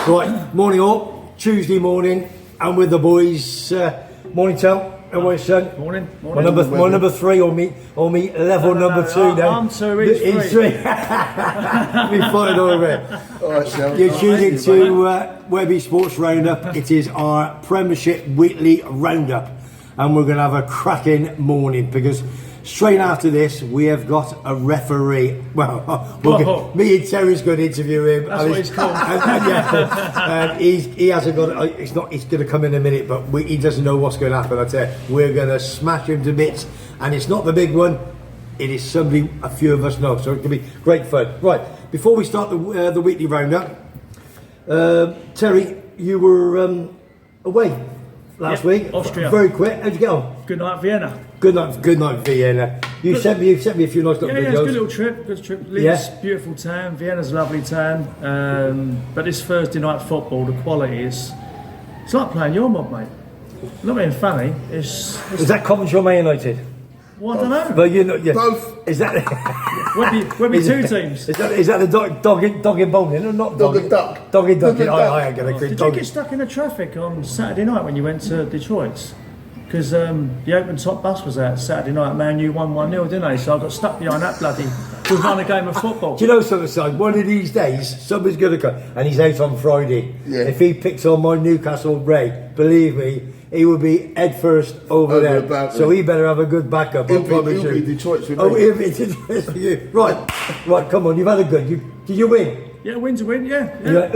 Right, morning all, Tuesday morning, and with the boys. Morning, Tel. How are you, son? Morning. My number 3 or me level number 2 now. I'm 2, he's 3. We fired already. Right, You're tuning to Webby Sports Roundup. It is our Premiership weekly roundup, and we're going to have a cracking morning because straight after this we have got a referee. Well, me and Terry's going to interview him. That's what he's called. He hasn't got. It's not. He's going to come in a minute, but he doesn't know what's going to happen. I tell you, we're going to smash him to bits, and it's not the big one. It is somebody a few of us know, so it can be great fun. Right, before we start the weekly roundup, Terry, you were away last week. Austria. Very quick. How'd you get on? Good night, Vienna. Good night, Vienna. You sent me a few nice little videos. Yeah, it's a good little trip. Good trip. Linz, beautiful town. Vienna's a lovely town. But this Thursday night football, the quality is. It's like playing your mob, mate. Not being funny. Is that Coventry or Man United? Well, I don't know. But you know, yeah. Both. Is that Webby two teams? Is that the dog in bowling or not? Dog and duck. Dog and duck. Dog and I ain't gonna Did you get stuck in the traffic on Saturday night when you went to Detroit? Because the open top bus was out Saturday night. Man, you won 1-0, didn't they? So I got stuck behind that bloody. We've won a game of football. Do you know something, son? One of these days, somebody's going to come, and he's out on Friday. Yeah. If he picks on my Newcastle Ray, believe me, he will be head first over there. So he better have a good backup. He'll be Detroit's with me. Oh, he'll be Detroit's with you. Right. Come on, you've had a good. Did you win? Yeah, win's a win. Yeah.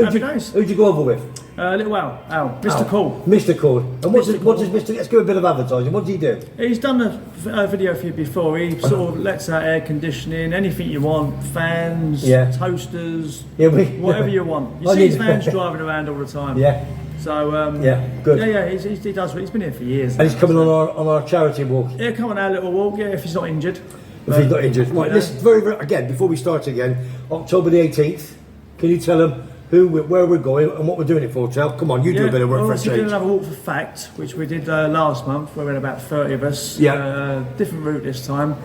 Happy days. Who'd you go over with? Little Al, Mr. Cool. Mr. Cool. And what does Mr. Let's give a bit of advertising. What does he do? He's done a video for you before. He sort of lets out air conditioning, anything you want, fans, toasters, whatever you want. You see his vans driving around all the time. Yeah. So good. Yeah. He does. He's been here for years. And he's coming on our charity walk. Yeah, come on our little walk. Yeah, if he's not injured. If he's not injured. Right. Listen, very again before we start again. October the 18th. Can you tell them where we're going and what we're doing it for, Chel? Come on, you do a bit of work for a change. We're doing another walk for F.A.C.T, which we did last month. We were about 30 of us. Yeah. Different route this time.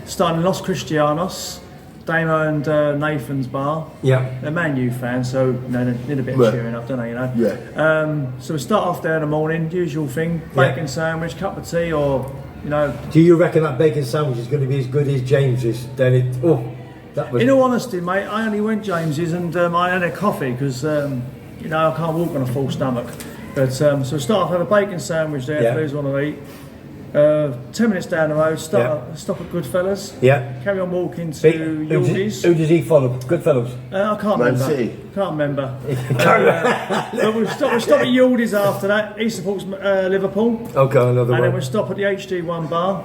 Starting in Los Cristianos, Damo and Nathan's bar. Yeah. They're Man U fans, so they need a bit of cheering up, don't they? You know. Yeah. So we start off there in the morning, usual thing: bacon sandwich, cup of tea, or you know. Do you reckon that bacon sandwich is going to be as good as James's? Then in all honesty, mate, I only went James's and I had a coffee because I can't walk on a full stomach. But so we start off, have a bacon sandwich there if you want to eat. 10 minutes down the road, stop at Goodfellas. Yeah. Carry on walking to Yordies. Who does he follow? Goodfellas. I can't Man remember. City. Can't remember. But we'll stop at Yordies after that. He supports Liverpool. Okay, another one. And then we'll stop at the HD1 bar.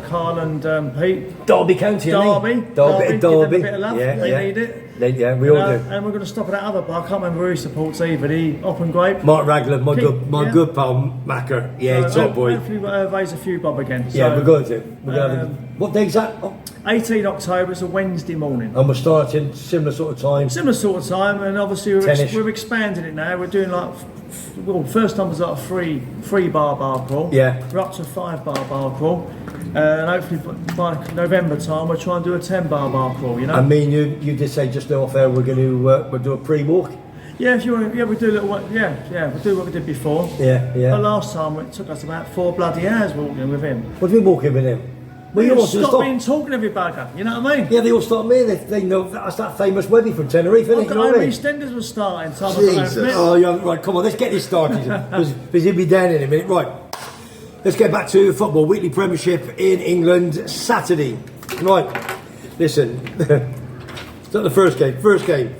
Carl and Pete. Derby County. Derby. Derby. Give them a bit of love. They need it. We all do. And we're going to stop at that other bar. I can't remember who he supports either. The Op and Grape. Mark Ragland, my good pal Macker. Yeah, he's top boy. Hopefully raise a few bob again. Yeah, we're going to. What day's that? 18 October, it's a Wednesday morning. And we're starting similar sort of time. Similar sort of time, and obviously we're expanding it now. We're doing first time was like a free bar crawl. Yeah. We're up to a 5 bar crawl. And hopefully by November time we'll try and do a 10 bar crawl, you know. I mean, you did say just off air we're going to we'll do a pre-walk. Yeah, if you want, we'll do a little one. Yeah, we'll do what we did before. Yeah. But last time it took us about 4 bloody hours walking with him. What do we walking with him? Well, you stop being talking every bugger, you know what I mean? Yeah, they all start me. They know that's that famous Webby from Tenerife, isn't it? You know what I mean? EastEnders was starting. Jesus. Oh, yeah, right, come on, let's get this started. Because he'll be down in a minute. Right, let's get back to football. Weekly Premiership in England, Saturday. Right, listen. It's not the first game.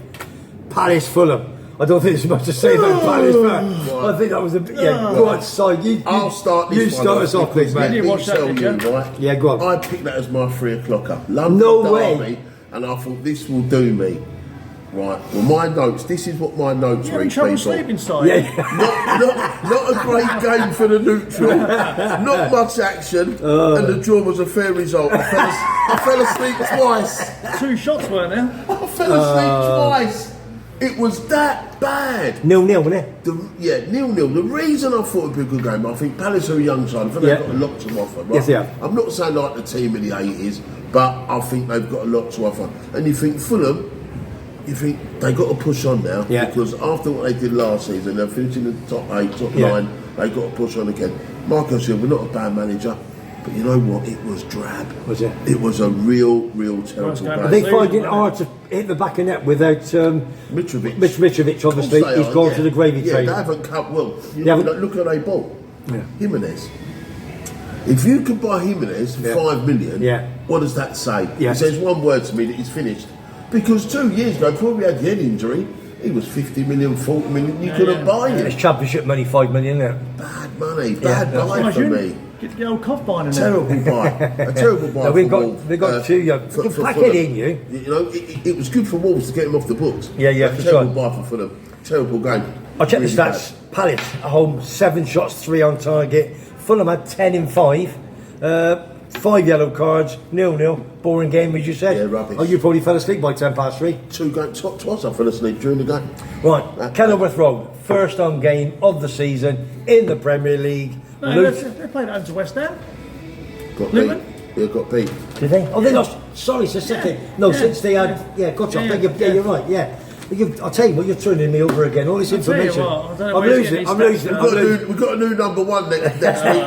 Palace Fulham. I don't think there's much to say about Palace, but I think that was go outside. I'll start this one. You start us off, please, mate. You watch that, did you? Right? Yeah, go on. I picked that as my 3 o'clocker. London Derby, and I thought this will do me. Right. Well, my notes. This is what my notes read. You're trouble sleeping, Si. Yeah. Not a great game for the neutral. Not much action, and the draw was a fair result. I fell asleep twice. 2 shots weren't there? I fell asleep twice. It was that bad. 0-0, wasn't it? 0-0. The reason I thought it would be a good game, I think Palace are a young side. I think they've got a lot to offer. Right? Yes, they have. I'm not saying like the team of the 80s, but I think they've got a lot to offer. And you think Fulham, you think they got to push on now because after what they did last season, they're finishing in the top 8, top 9. They got to push on again. Marco said, "We're not a bad manager, but you know what? It was drab. Was it? It was a real terrible game. Are they finding it hard to hit the back of net without Mitrovic? Mitrovic, obviously, he's gone to the gravy train. They haven't cut well. Look at they bought Jimenez. If you could buy Jimenez for 5 million, what does that say? It says one word to me that he's finished. Because 2 years ago, before we had the head injury, he was 50 million, 40 million. You couldn't buy him. It's championship money, 5 million, isn't it? Bad money, bad buy for me. Get the old cough buying in Terrible buy. A terrible buy no, for Wolves. They got two young. Pack it in, you. You know, it was good for Wolves to get him off the books. For terrible buy for Fulham. Terrible game. I'll check the stats. Palace at home, 7 shots, 3 on target. Fulham had 10 in 5. 5 yellow cards, 0-0. Boring game, as you said. Yeah, rubbish. Oh, you probably fell asleep by 3:10. 2 games, twice I fell asleep during the game. Right, Kenilworth Road, first home game of the season in the Premier League. No, they played it to West Ham. Got beat. Yeah, got beat. Did they? Oh, they lost. Sorry, it's a second. No, since they had. Yeah, gotcha. You're right. Yeah. I'll tell you what, you're turning me over again. All this information. I'm losing it. We've got a new number 1 next week.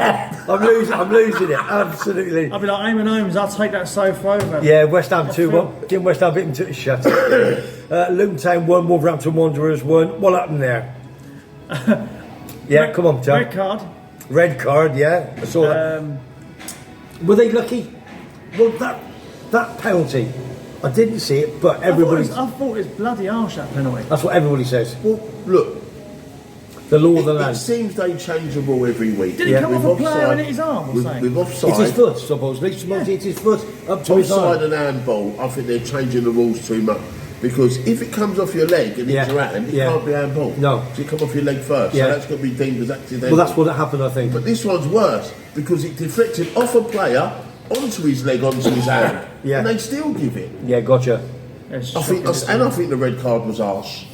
I'm losing it. Absolutely. I'll be like Eamon Holmes. I'll take that sofa over. Yeah, West Ham 2-1. Didn't West Ham beat them to the shut? Luton Town 1. Wolverhampton Wanderers 1. What happened there? Come on, Tom. Red card. Red card. Yeah, I saw that. Were they lucky? Well, that penalty. I didn't see it, but everybody. I thought it was bloody harsh, that penalty. That's what everybody says. Well, look. The law of the land. It seems they change the rule every week. Did he come off a player and hit his arm or something? With offside. It's his foot, supposedly. It's his foot up to his arm. Offside and handball, I think they're changing the rules too much. Because if it comes off your leg and hits your hand, it can't be handball. No. So it come off your leg first. So that's going to be deemed as accidental. Well, that's what happened, I think. But this one's worse because it deflected off a player onto his leg, onto his hand. And they still give it. Yeah, gotcha. I think the red card was harsh.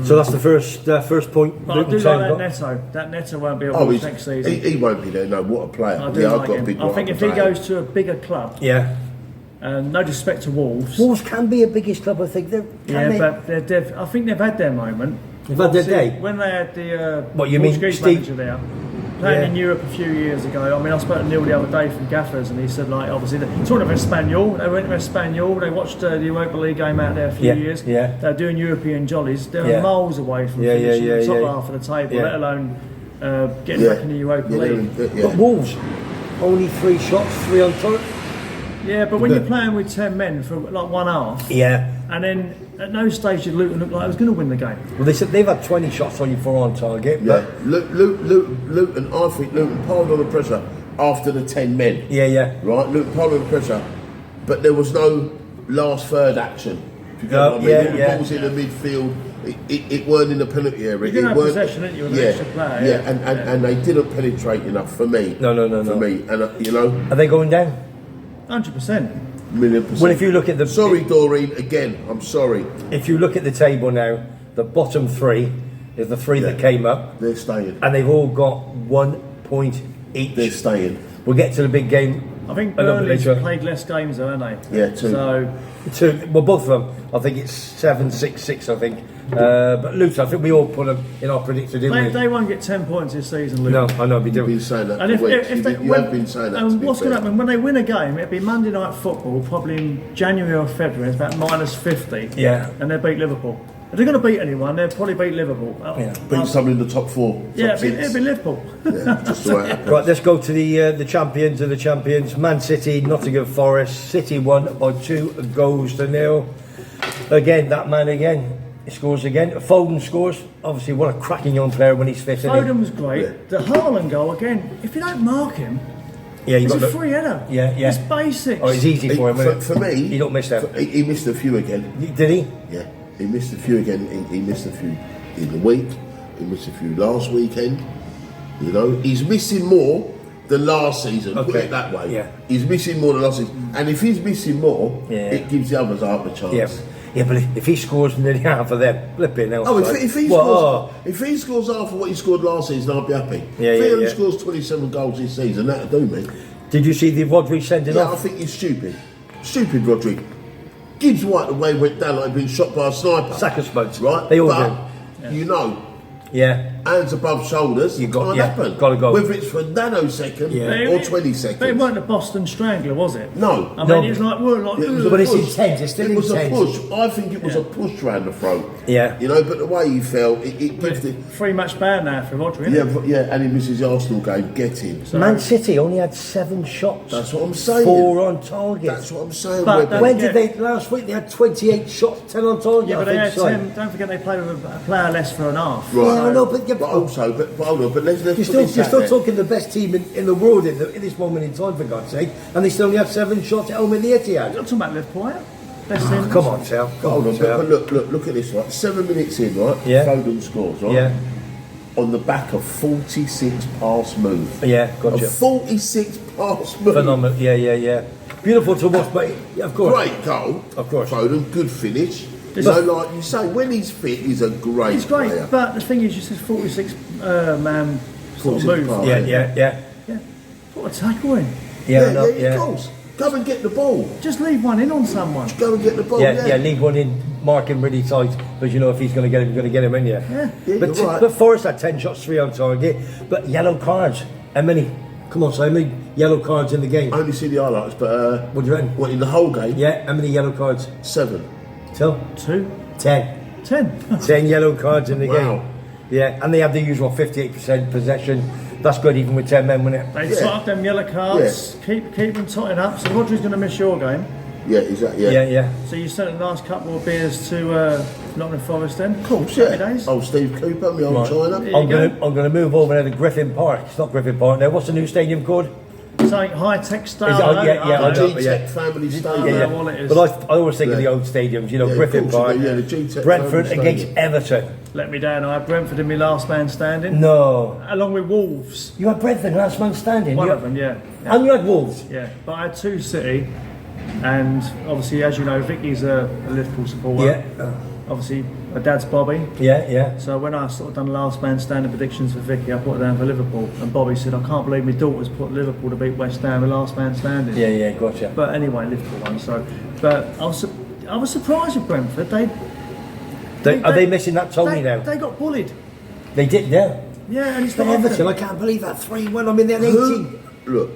So that's the first point. But I do like that Neto. That Neto won't be at Wolves next season. He won't be there. No, what a player! I think if he goes to a bigger club, no disrespect to Wolves. Wolves can be a biggest club, I think. But I think they've had their moment. They've had their day. When they had the what you mean, manager there. Playing in Europe a few years ago. I mean, I spoke to Neil the other day from Gaffers, and he said, like, obviously, talking of Espanyol, they went to Espanyol, they watched the Europa League game out there a few years. They're doing European jollies. They're miles away from finishing the top half of the table, let alone getting back in the Europa League. But Wolves, only 3 shots, 3 on target. Yeah, but when you're playing with 10 men for like 1 half, and then at no stage did Luton look like it was going to win the game. Well, they said they've had 20 shots on you 4 on target. But Luton, I think Luton piled on the pressure after the 10 men. Right, Luton piled on the pressure, but there was no last third action. If you get what I mean. The balls in the midfield. It weren't in the penalty area. You didn't have possession, didn't you? With an extra player. And they didn't penetrate enough for me. No. For me, and you know. Are they going down? 100%. $1,000,000%. Well, if you look at the... Sorry, Doreen, again, I'm sorry. If you look at the table now, the bottom 3 is the 3 that came up. They're staying. And they've all got 1 point each. They're staying. We'll get to the big game. I think Burnley's played less games, though, haven't they? Yeah, 2. So, 2. Well, both of them. I think it's 7-6-6, I think. But Luton, I think we all put them in our predicted, didn't we? They won't get 10 points this season, Luton. No, I know, You've been saying that. And you have been saying that. And what's going to happen when they win a game? It'll be Monday Night Football, probably in January or February. It's about -50. And they beat Liverpool. If they're going to beat anyone, they'll probably beat Liverpool. Beat someone in the top 4. It'll be Liverpool. Just the way it happens. Right, let's go to the champions of the champions. Man City, Nottingham Forest. City won by 2-0. Again, that man again. He scores again. Foden scores. Obviously, what a cracking young player when he's fit. Foden was great. The Haaland goal again. If you don't mark him, it's a free header. It's basics. Oh, it's easy for him. For me, he don't miss that. He missed a few again. Did he? Yeah, he missed a few again. He missed a few in the week. He missed a few last weekend. You know, he's missing more than last season. Put it that way. He's missing more than last season. And if he's missing more, it gives the others half a chance. Yeah, but if he scores nearly half of them, flipping hell. Oh, if he scores half of what he scored last season, I'll be happy. If he only scores 27 goals this season, that'll do me. Did you see the Rodri sending off? Yeah, I think he's stupid. Stupid, Rodri. Gibbs White, the way he went down like he'd been shot by a sniper. Sacker spots, right? They all but, you know, yeah, hands above shoulders, it can't happen. Gotta go. Whether it's for a nanosecond or 20 seconds. But it weren't a Boston Strangler, was it? No. I mean, it's like, but it's intense, it's still intense. It was a push. I think it was a push round the throat. Yeah. You know, but the way he fell, it gives the... 3-match ban now for Rodri, isn't it? Yeah, and he misses the Arsenal game, get him. So, Man City only had 7 shots. That's what I'm saying. 4 on target. That's what I'm saying. But when did they, last week they had 28 shots, 10 on target. Yeah, but they had 10, don't forget they played with a player less for an half. Right. Yeah, I know, but also, but hold on, but let's you're still talking the best team in the world in this moment in time, for God's sake, and they still only have 7 shots at home in the Etihad. You're not talking about Liverpool, are you? Best team. Come on, Sal. Hold on, but look at this, right? 7 minutes in, right? Yeah. Foden scores, right? Yeah. On the back of 46 pass move. Yeah, gotcha. A 46 pass move. Phenomenal. Yeah. Beautiful to watch, but of course. Great goal. Of course. Foden, good finish. So, like you say, when he's fit, he's a great He's great, player. but the thing is, you said 46 man sort of move. Yeah. Put a tackle in. Of course. Go and get the ball. Just leave one in on someone. Just go and get the ball. Yeah, leave one in, mark him really tight, because you know if he's going to get him, you're going to get him in, Yeah, but Forrest had 10 shots, 3 on target, but yellow cards. How many? Come on, so how many yellow cards in the game? I only see the highlights, but What do you reckon? what, in the whole game? Yeah, how many yellow cards? 7. Tell? 2. 10. 10. 10 yellow cards in the Wow. game. Yeah, and they have the usual 58% possession. That's good even with 10 men, wouldn't it? They tot up them yellow cards, keep them totting up. So Rodri's going to miss your game. Yeah, exactly. Yeah. So you sent the last couple of beers to Nottingham Forest then? Of course, Happy yeah. days. Old Steve Cooper, my old China. I'm going to move over there to Griffin Park. It's not Griffin Park now. What's the new stadium called? Something high-tech style. The G-Tech family stadium. Yeah. What it is. But I always think of the old stadiums, you know, Griffin Park, the G-Tech Brentford family against stadium. Everton. Let me down. I had Brentford in my last man standing. No. Along with Wolves. You had Brentford last man standing? One of them, yeah. And you had Wolves? Yeah. But I had 2 City. And obviously, as you know, Vicky's a Liverpool supporter. Yeah. Obviously, my dad's Bobby. Yeah. So when I sort of done last man standing predictions for Vicky, I put it down for Liverpool. And Bobby said, I can't believe my daughter's put Liverpool to beat West Ham, the last man standing. Yeah, gotcha. But anyway, Liverpool won. So, but I was surprised with Brentford. Are they missing that Tony now? They got bullied. They did, yeah. Yeah, and it's But not Everton, I can't believe that 3-1. I mean, they're 18. Look,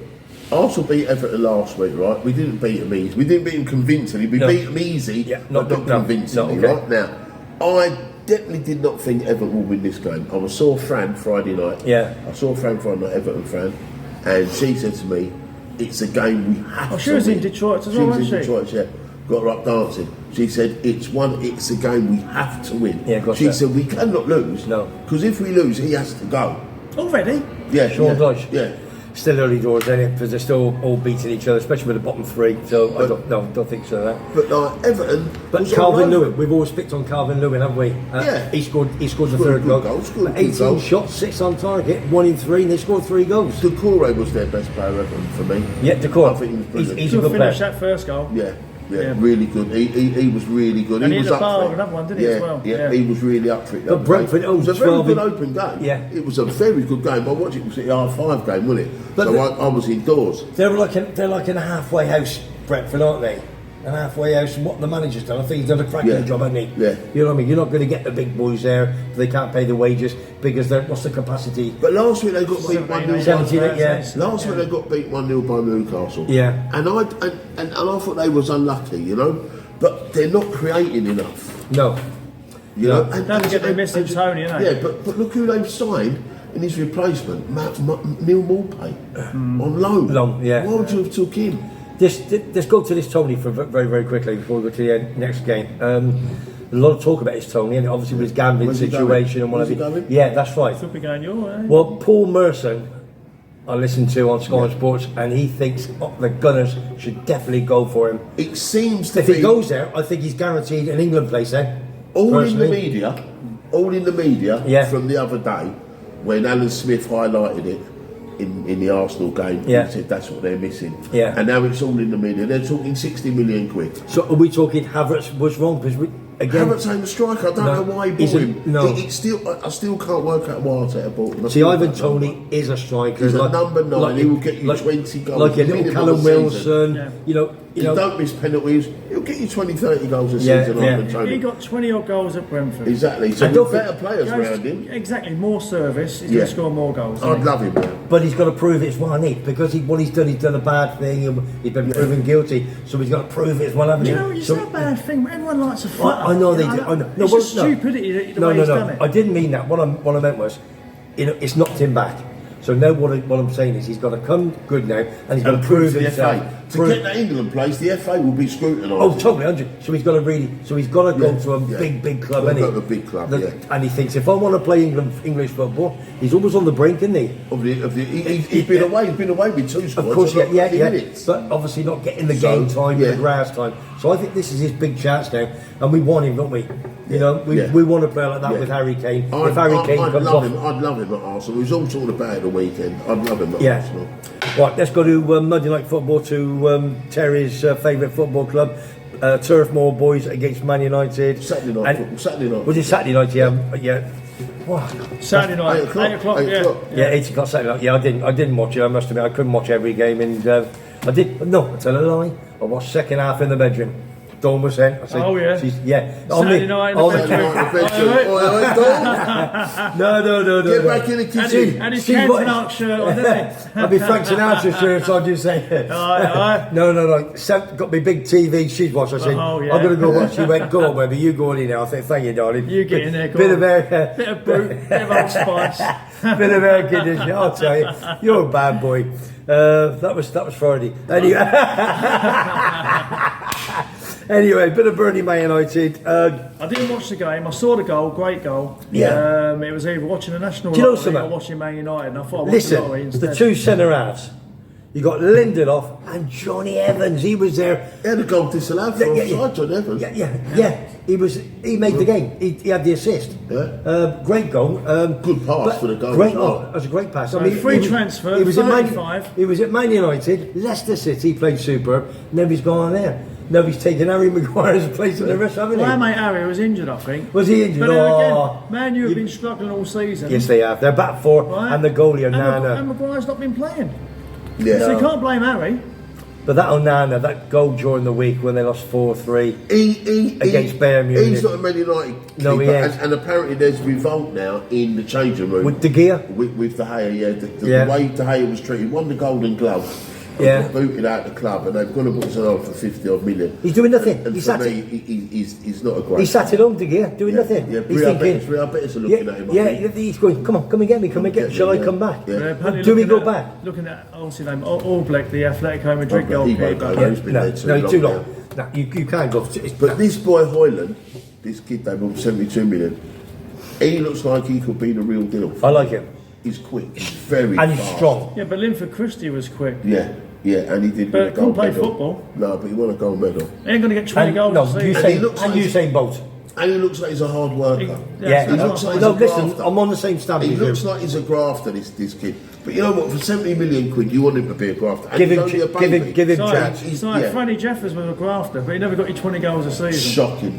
Arsenal beat Everton last week, right? We didn't beat them easy. We didn't beat them convincingly. We beat them easy, but not convincingly, right? Now, I definitely did not think Everton would win this game. I saw Fran Friday night. Yeah. I saw Fran Friday night, Everton Fran, and she said to me, it's a game we have to win. She was in Detroit as well, wasn't she? She was in Detroit, yeah. Got her up dancing. She said, it's a game we have to win. Yeah, gotcha. She said, we cannot lose. No. Because if we lose, he has to go. Already? Yeah. Sean Dodge. Yeah. Still early doors, isn't it? Because they're still all beating each other, especially with the bottom 3. So I don't think so. That. But like Everton, but Calvin Lewin, we've always picked on Calvin Lewin, haven't we? Yeah. He scored the third goal. 18 shots, 6 on target, 1 in 3, and they scored 3 goals. Decore was their best player ever for me. Yeah, Decore. I think he was brilliant. He's a good player. That first goal. Yeah, really good. He was really good. And he was up for it. Another one, didn't he, as well? Yeah, he was really up for it. But Brentford, it was a very 12 good open game. Yeah. It was a very good game. I watched it was a R5 game, wasn't it? But so I was indoors. They're like in a halfway house, Brentford, aren't they? An halfway house, and what the manager's done, I think he's done a cracking job, hasn't he? Yeah. You know what I mean? You're not going to get the big boys there, they can't pay the wages, because what's the capacity? But last week they got beat 1-0. Last week they got beat 1-0 by Newcastle. Yeah. And I thought they was unlucky, you know, but they're not creating enough. No. You know, don't forget they're missing Tony, you know. Yeah, but look who they've signed in his replacement, Neil Maupay, on loan. Yeah. Why would you have took him? Let's go to this Tony for very, very quickly before we go to the next game. A lot of talk about his Tony, and obviously with his gambling situation and whatever. Yeah, that's right. Could be going your way. Well, Paul Merson, I listened to on Sky Sports, and he thinks the Gunners should definitely go for him. It seems to if he goes there, I think he's guaranteed an England place then. All in the media from the other day when Alan Smith highlighted it in the Arsenal game. He said that's what they're missing. And now it's all in the media. They're talking 60 million quid. So are we talking Havertz was wrong? Because again, Havertz ain't a striker. I don't know why he bought him. No. I still can't work out why Arteta bought him. See, Ivan Toney is a striker. He's a number 9. He will get you 20 goals. Like a little Callum Wilson. You know, He don't miss penalties. He'll get you 20, 30 goals a season. He got 20 odd goals at Brentford. Exactly. So with better players around him. Exactly. More service. He's going to score more goals. I'd love him, man. But he's got to prove it's what I need, because what he's done a bad thing, and he's been proven guilty. So he's got to prove it as well, haven't he? You know, it's not a bad thing. Everyone likes a fight. I know they do. I know. It's just stupidity the way he's done it. I didn't mean that. What I meant was, it's knocked him back. So now what I'm saying is he's got to come good now, and he's got to prove himself. To get that England place, the FA will be scrutinised. Oh, totally, 100. So he's got to go to a big club, isn't he? A big club, And he thinks, if I want to play English football, he's always on the brink, isn't he? He's been away. He's been away with 2 squads. Of course, yeah. Minutes. But obviously not getting the game time, the grass time. So I think this is his big chance now, and we want him, don't we? You know, we want to play like that with Harry Kane. If Harry Kane comes off, I'd love him at Arsenal. He's all talking about it the weekend. I'd love him at Arsenal. Right, let's go to Monday Night Football, to Terry's favourite football club, Turf Moor Boys against Man United. Saturday night. Was it Saturday night? Yeah. Wow. Saturday night, 8 o'clock. Yeah, 8 o'clock Saturday night. Yeah, I didn't watch it. I must admit, I couldn't watch every game, and I did. No, I tell a lie. I watched second half in the bedroom. Dawn was in. I said, Saturday night in the bedroom. No. Get back in the kitchen. And his Kenton shirt on, didn't he? I'll be Frank Sinatra shirt, so I'll just say. No. Got me big TV. She's watched. I said, I'm going to go watch. She went, go on, baby, you go in there. I said, thank you, darling. You get in there, go bit on. Bit of boot, bit of Old Spice. Bit of air conditioning, I'll tell you. You're a bad boy. That was Friday. Anyway, bit of Burnley Man United. I didn't watch the game. I saw the goal, great goal. Yeah. It was either watching the national lottery or watching Man United, and I thought I'd watch the lottery instead. The 2 centre halves. You got Lindelof and Johnny Evans. He was there. He had a goal disallowed for offside, John Evans. Yeah. He made the game. He had the assist. Yeah. Great goal. Good pass for the goal. Great goal. That was a great pass. Free transfer. He was 35. He was at Man United. Leicester City played superb. Nobody's gone on there. Nobody's taken Harry Maguire's place in the rest, haven't he? My mate Harry was injured, I think. Was he injured? But again, Man U have been struggling all season. Yes, they have. They're back 4, and the goalie Onana. And Maguire's not been playing. Yeah. So you can't blame Harry. But that Onana, that goal during the week when they lost 4-3 against Bayern Munich. He's not a Man United keeper, no, he ain't. And apparently there's revolt now in the changing room. With De Gea? With De Gea, the way De Gea was treated. Won the Golden Glove. Got booted out the club, and they've gone to put him on for 50 odd million. He's doing nothing. And for me, he's not a great. He sat at home, De Gea, doing nothing. Yeah, he's thinking. Betis are looking at him. He's going, come and get me, come and get me. Shall I come back? Yeah. Do we go back? Looking at, obviously, All Black, the Atletico Madrid goalkeeper. He's been there too long. No, you can't go. But this boy Hoyland, this kid they bought 72 million, he looks like he could be the real deal. I like him. He's quick. He's very and fast. He's strong. Yeah, but Linford Christie was quick. Yeah, and he did. But couldn't play football. No, but he won a gold medal. He ain't going to get 20 goals. No, Usain Bolt. And he looks like he's a hard worker. He looks like he's a grafter. I'm on the same stamp. He looks like he's a grafter, this kid. But you know what? For 70 million quid, you want him to be a grafter. And give him chance. It's like Franny Jeffers was a grafter, but he never got you 20 goals a season. Shocking.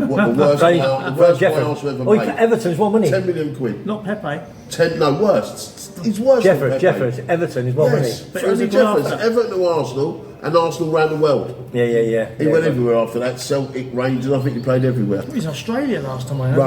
What the worst Wales ever made. Everton's won money. 10 million quid. Not Pepe. Worse. He's worse than Pepe. Jeffers, Everton is won money. Franny Jeffers, Everton to Arsenal, and Arsenal round the world. Yeah. He went everywhere after that. Celtic, Rangers, I think he played everywhere. He was Australia last time I heard.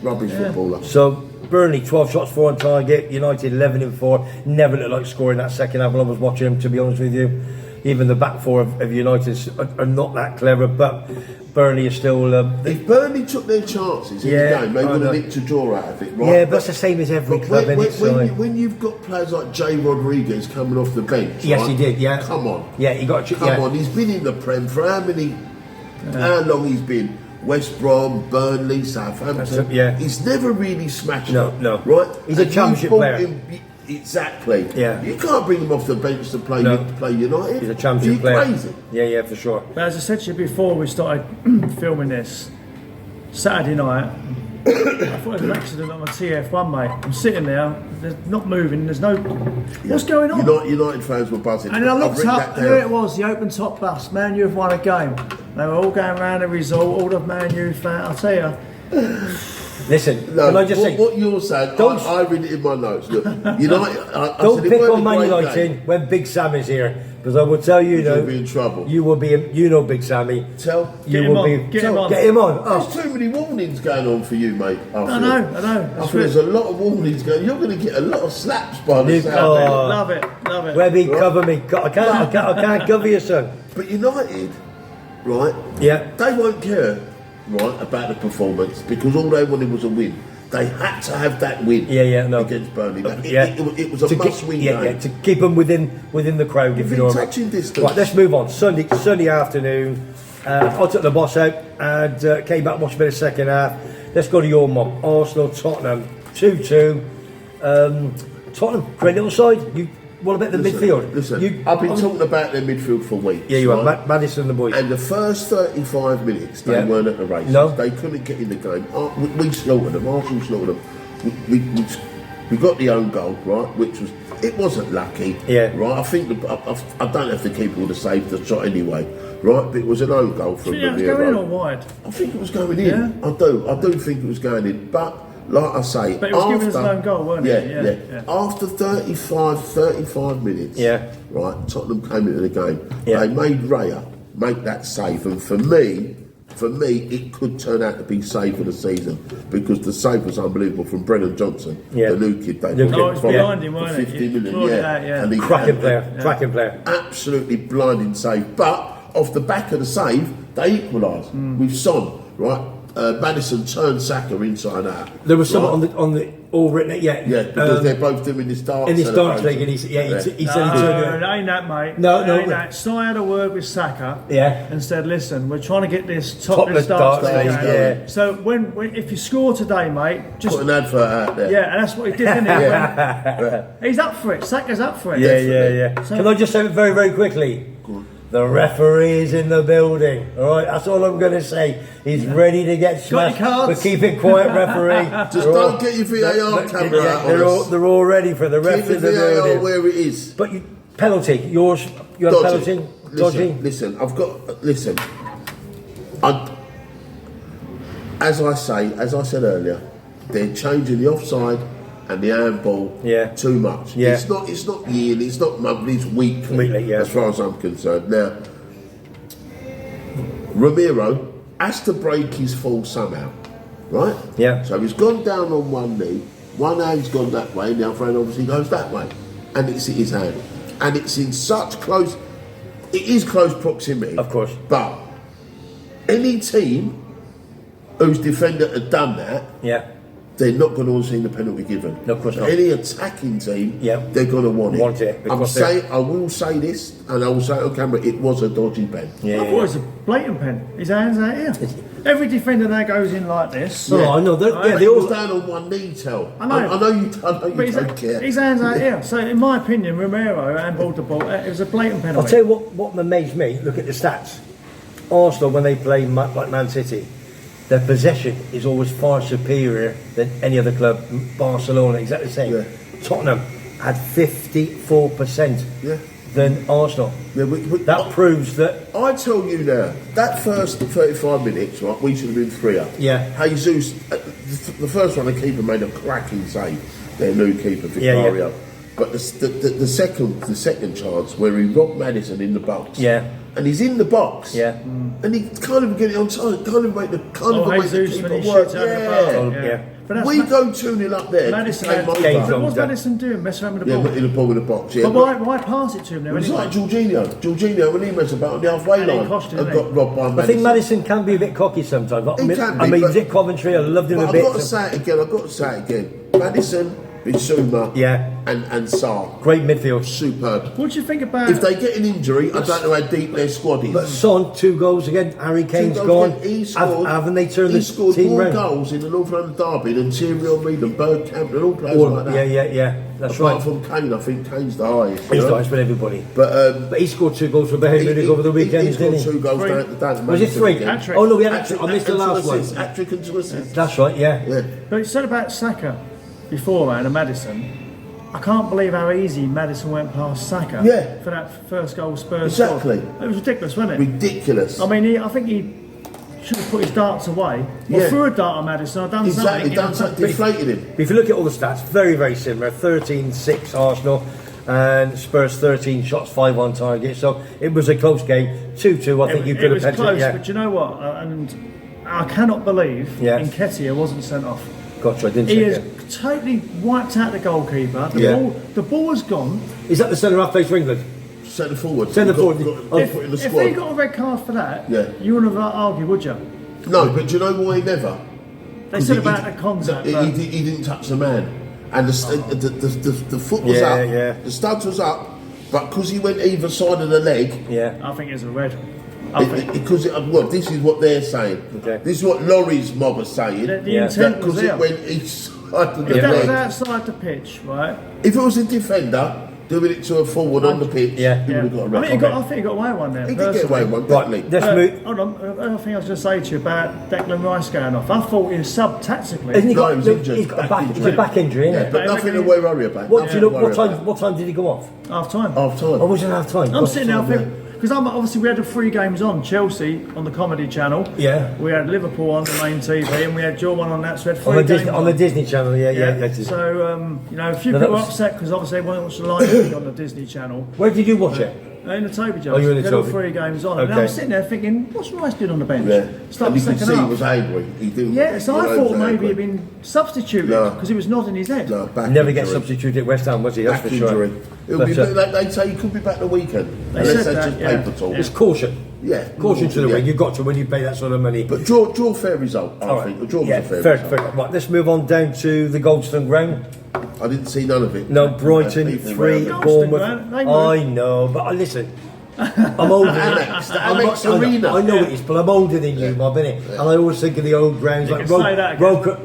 Rubbish footballer. So Burnley 12 shots 4 on target, United 11-4. Never looked like scoring that second half when I was watching them, to be honest with you. Even the back 4 of United are not that clever, but Burnley is still. If Burnley took their chances in the game, they would have nicked a draw out of it, right? Yeah, but that's the same as every club. When you've got players like Jay Rodriguez coming off the bench, yes, right? he did. Yeah, come on. Yeah, he got. Come on, he's been in the Prem for how long he's been? West Brom, Burnley, Southampton. He's never really smashed. No. Right? He's a championship player. Exactly. Yeah. You can't bring him off the bench to play United. He's a championship player. Crazy. Yeah, for sure. But as I said to you before we started filming this, Saturday night, I thought it was an accident on my TF1, mate. I'm sitting there, they're not moving, there's no... What's going on? United fans were buzzing. And then I looked up, here it was, the open top bus. Man U have won a game. They were all going around the resort, all the Man U fans. I'll tell you, Listen, No, can I just say, what you're saying, I read it in my notes. Look, United, I don't said, pick on Man United when Big Sam is here, because I will tell you, you'll be in trouble. You will be, Big Sammy. Get him on. There's too many warnings going on for you, mate. I know. I feel there's a lot of warnings going. You're going to get a lot of slaps by the sound. Love it. Webby, cover me. I can't cover you, son. But United, right? Yeah. They won't care, right, about the performance because all they wanted was a win. They had to have that win against Burnley. It was a must-win game. Yeah, to keep them within the crowd, if you know what I mean. Touching distance. Right, let's move on. Sunday afternoon, I took the boss out and came back, watched a bit of second half. Let's go to your mum. Arsenal, Tottenham, 2-2. Tottenham, great little side. What about the midfield? Listen, I've been talking about their midfield for weeks. Yeah, you are. Maddison and the boys. And the first 35 minutes, they weren't at the races. No. They couldn't get in the game. We slaughtered them. Arsenal slaughtered them. We got the own goal, right, which wasn't lucky. Yeah. Right, I think, I don't know if the keeper would have saved the shot anyway, right, but it was an own goal from Romero. It was going in or wide? I think it was going in. Yeah. I do think it was going in, but like I say, but it was giving us an own goal, wasn't it? Yeah. After 35 minutes, right, Tottenham came into the game. Yeah. They made Raya make that save, and for me, it could turn out to be save of the season because the save was unbelievable from Brennan Johnson, the new kid they brought in behind him, wasn't it? 50 million, and he cracking player, absolutely blinding save. But off the back of the save, they equalised with Son, right? Maddison turned Saka inside out. There was someone on the all written. Yeah, because they're both doing this dark. In this dark league, and he said he turned. No, it ain't that, mate. No. That. So I had a word with Saka. And said, listen, we're trying to get this topless dark league. Yeah. So when if you score today, mate, just put an advert out there. Yeah, and that's what he did, didn't he? He's up for it. Saka's up for it. Yeah. So, can I just say it very, very quickly? The referee is in the building. All right, that's all I'm going to say. He's ready to get smashed. But keep it quiet, referee. Just don't get your VAR camera out. They're all ready for the ref in the building. Where it is. But penalty. You had a penalty. Dodgy. Listen. Listen. As I said earlier, they're changing the offside and the handball too much. It's not yearly, it's not monthly, it's weekly, as far as I'm concerned. Now, Romero has to break his fall somehow, right? Yeah. So he's gone down on one knee, one hand's gone that way, and the other hand obviously goes that way. And it's his hand. And it's in such close proximity. Of course. But any team whose defender had done that, they're not going to want to see the penalty given. No, of course not. Any attacking team, they're going to want it. I will say this, and I will say it on camera, it was a dodgy pen. I thought it was a blatant pen. His hand's out here. Every defender that goes in like this. I know. They all stand on one knee, Tel. I know you don't care. His hand's out here. So, in my opinion, Romero handballed the ball. It was a blatant penalty. I'll tell you what amazed me. Look at the stats. Arsenal, when they play like Man City, their possession is always far superior than any other club. Barcelona, exactly the same. Tottenham had 54% than Arsenal. That proves that. I tell you now, that first 35 minutes, right, we should have been 3-up. Jesus, the first one, the keeper made a cracking save. Their new keeper, Vicario. But the second chance where he robbed Maddison in the box. And he's in the box. And he can't even get it on time. Can't even make the keeper work. But we go 2-0 up there. What was Maddison doing? Messing around with the ball? In the ball in the box. But why pass it to him now? It's like Jorginho when he messed about on the halfway line and got robbed by Maddison. I think Maddison can be a bit cocky sometimes. I mean, he's at Coventry. I loved him a bit. I've got to say it again. Maddison, Bissouma, and Sarr. Great midfield. Superb. What do you think about... If they get an injury, I don't know how deep their squad is. But Son, 2 goals again. Harry Kane's gone. Haven't they turned the team around? He scored more goals in the North London derby than Thierry Henry and Bergkamp and all players like that. That's Apart from Kane, I think Kane's the highest. He's the highest for everybody. But he scored 2 goals for Bayern Munich over the weekend, didn't he? He scored 2 goals down at the dance. Was it 3? Hat-trick. Oh no, we had hat-trick. I missed the last one. Hat-trick and 2 assists. That's right, yeah. But you said about Saka beforehand and Madison. I can't believe how easy Maddison went past Saka for that first goal Spurs scored. It was ridiculous, wasn't it? Ridiculous. I mean, I think he should have put his darts away. Or threw a dart at Maddison. I've done Exactly, something. deflated him. If you look at all the stats, very, very similar. 13-6 Arsenal and Spurs 13 shots, 5 on target. So it was a close game. 2-2, I think you could have had close, it. Yeah. but you know what? And I cannot believe Nketiah wasn't sent off. Gotcha, I didn't He see has it. totally wiped out the goalkeeper. The ball has gone. Is that the centre half place for England? Centre forward. Centre forward. If he got a red card for that, you wouldn't have argued, would you? No, but do you know why he never? They said about the contact. He didn't touch the man. And the foot was up, the studs was up, but because he went either side of the leg, I think it's a red. Well, this is what they're saying. Okay. This is what Laurie's mob are saying. The intent was there. Because it went each side of the If that was leg. outside the pitch, right? If it was a defender doing it to a forward on the pitch, he would have got a red. I think he got away with one there. He did get away with one, definitely. Right, let's move. Hold on, another thing I was going to say to you about Declan Rice going off. I thought he was sub tactically. Hasn't he No, got, he was injured. he's got a back Back injury, isn't Yeah, it? but nothing to worry about. What time did he go off? Half time. Half time. Oh, was it half time? I'm sitting there thinking, because obviously we had the 3 games on. Chelsea on the Comedy Channel. Yeah. We had Liverpool on the main TV, and we had your one on that. So we had 3 On the, games Disney, on the Disney Channel, yeah. So you know, a few people were upset because obviously they won't watch the live feed on the Disney Channel. Where did you watch it? In the Toby Jones. Oh, you were in the They had all Toby. 3 games on. And Okay. I was sitting there thinking, what's Rice doing on the bench? Yeah. Start And the you could second see he half. was angry. He didn't. Yeah, so I thought maybe he'd been substituted No. because he was nodding his head. No, back Never injury. get substituted at West Ham, was he? That's Back for sure. injury. They say he could be back the weekend. They Unless said that's that, just paper talk. It's caution. Yeah. Caution to the Yeah. wind. You've got to when you pay that sort of money. But draw a fair result, I think. A draw was a fair result. Right, let's move on down to the Goldstone Ground. I didn't see none of it. No, Brighton Evening 3, round. Bournemouth. Goldstone Ground, they I know, but listen, I'm older than Annex, the Annex Arena. I know it is, but I'm older than you, Bob, innit? And I always think of the old grounds like can say that again. Roker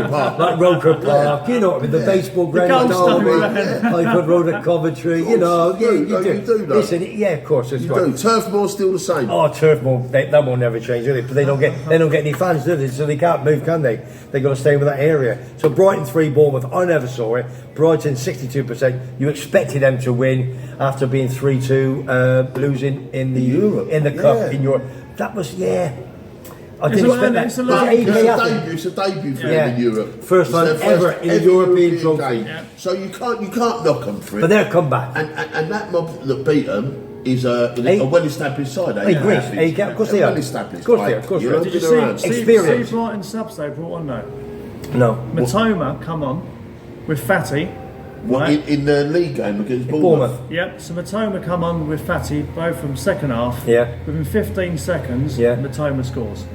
Park, like Roker Park, you know what I mean? The baseball ground, Goldstone I could road at Coventry, you know, You do, though. Listen, yeah, of course, it's You right. do. Turf Moor's still the same. Oh, Turf Moor, that will never change, will it? But they don't get any fans, do they? So they can't move, can they? They've got to stay with that area. So Brighton 3, Bournemouth, I never saw it. Brighton 62%. You expected them to win after being 3-2, losing in the cup in Europe. That was I didn't expect that. It's a It's a debut for them in Europe. First time It's their ever in a European trophy. game. Yeah. So you can't knock them for it. But they'll come back. And that mob that beat them is a well-established side. Hey, Greece. Hey, of course they are. Well-established. Of course they are. Of course they are. Did you see Experience. Brighton subs they brought on though? No. Matoma come on with Fatty. Right? In the league game against Bournemouth. Yep, so Matoma come on with Fatty, both from second half. Yeah. Within 15 seconds, Yeah. Matoma scores.